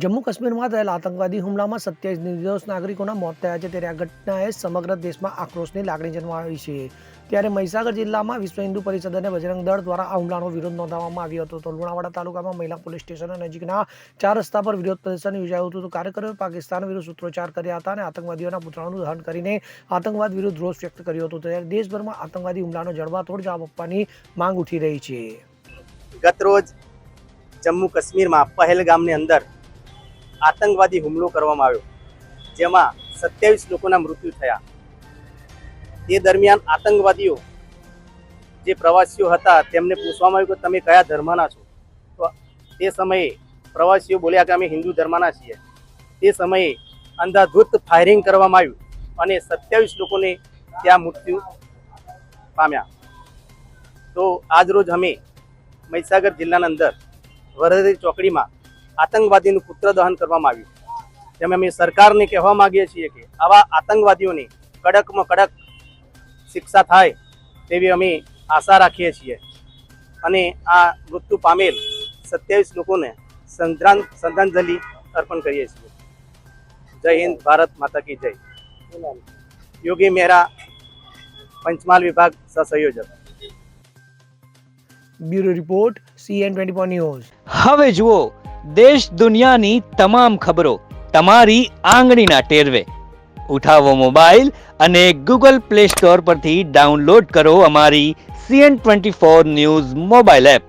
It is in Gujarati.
જમ્મુ કાશ્મીરમાં થયેલા આતંકવાદી હુમલામાં 27 નિર્દોષ નાગરિકોના મોત થયા છે, ત્યારે આ ઘટનાએ સમગ્ર દેશમાં આક્રોશની લાગણી જન્માવી છે। ત્યારે મહીસાગર જિલ્લામાં વિશ્વ હિન્દુ પરિષદ અને બજરંગ દળ દ્વારા આ હુમલાનો વિરોધ નોંધાવવામાં આવ્યો હતો। તો લુણાવાડા તાલુકામાં મહિલા પોલીસ સ્ટેશન નજીકના 4 રસ્તા પર વિરોધ પ્રદર્શન યોજાયું હતું। તો કાર્યકરોએ પાકિસ્તાન વિરુદ્ધ સૂત્રોચ્ચાર કર્યા હતા અને આતંકવાદીઓના પુતળાનું દહન કરીને આતંકવાદ વિરુદ્ધ રોષ વ્યક્ત કર્યો હતો। ત્યારે દેશભરમાં આતંકવાદી હુમલાનો જડબાતોડ જવાબ આપવાની માંગ ઉઠી રહી છે। ગત રોજ જમ્મુ કાશ્મીરમાં પહેલગામની અંદર આતંકવાદી હુમલો કરવામાં આવ્યો, જેમાં 27 લોકોના મૃત્યુ થયા। તે દરમિયાન આતંકવાદીઓ જે પ્રવાસીઓ હતા તેમને પૂછવામાં આવ્યું કે તમે કયા ધર્મના છો, તો તે સમયે પ્રવાસીઓ બોલ્યા કે અમે હિન્દુ ધર્મના છીએ। તે સમયે અંધાધૂત ફાયરિંગ કરવામાં આવ્યું અને 27 લોકોને ત્યાં મૃત્યુ પામ્યા। તો આજરોજ અમે મહીસાગર જિલ્લાના અંદર વરહદી ચોકડીમાં આતંકવાદીનું પુત્ર દહન કરવામાં આવ્યું। તેમ અમે સરકારને કહેવા માંગીએ છીએ કે આવા આતંકવાદીઓને કડકમાં કડક શિક્ષા થાય તેવી અમે આશા રાખીએ છીએ અને આ મૃત્યુ પામેલ 27 લોકોને શ્રદ્ધાંજલિ અર્પણ કરીએ છીએ। જય હિન્દ, ભારત માતા કી જય। યોગી મહેરા, પંચમહાલ વિભાગ સહસંયોજક। Bureau report, CN24 news. હવે જુઓ દેશ દુનિયાની તમામ ખબરો તમારી આંગળીના ટેરવે। ઉઠાવો મોબાઈલ અને ગૂગલ પ્લે સ્ટોર પરથી ડાઉનલોડ કરો અમારી CN24 ન્યૂઝ મોબાઈલ એપ।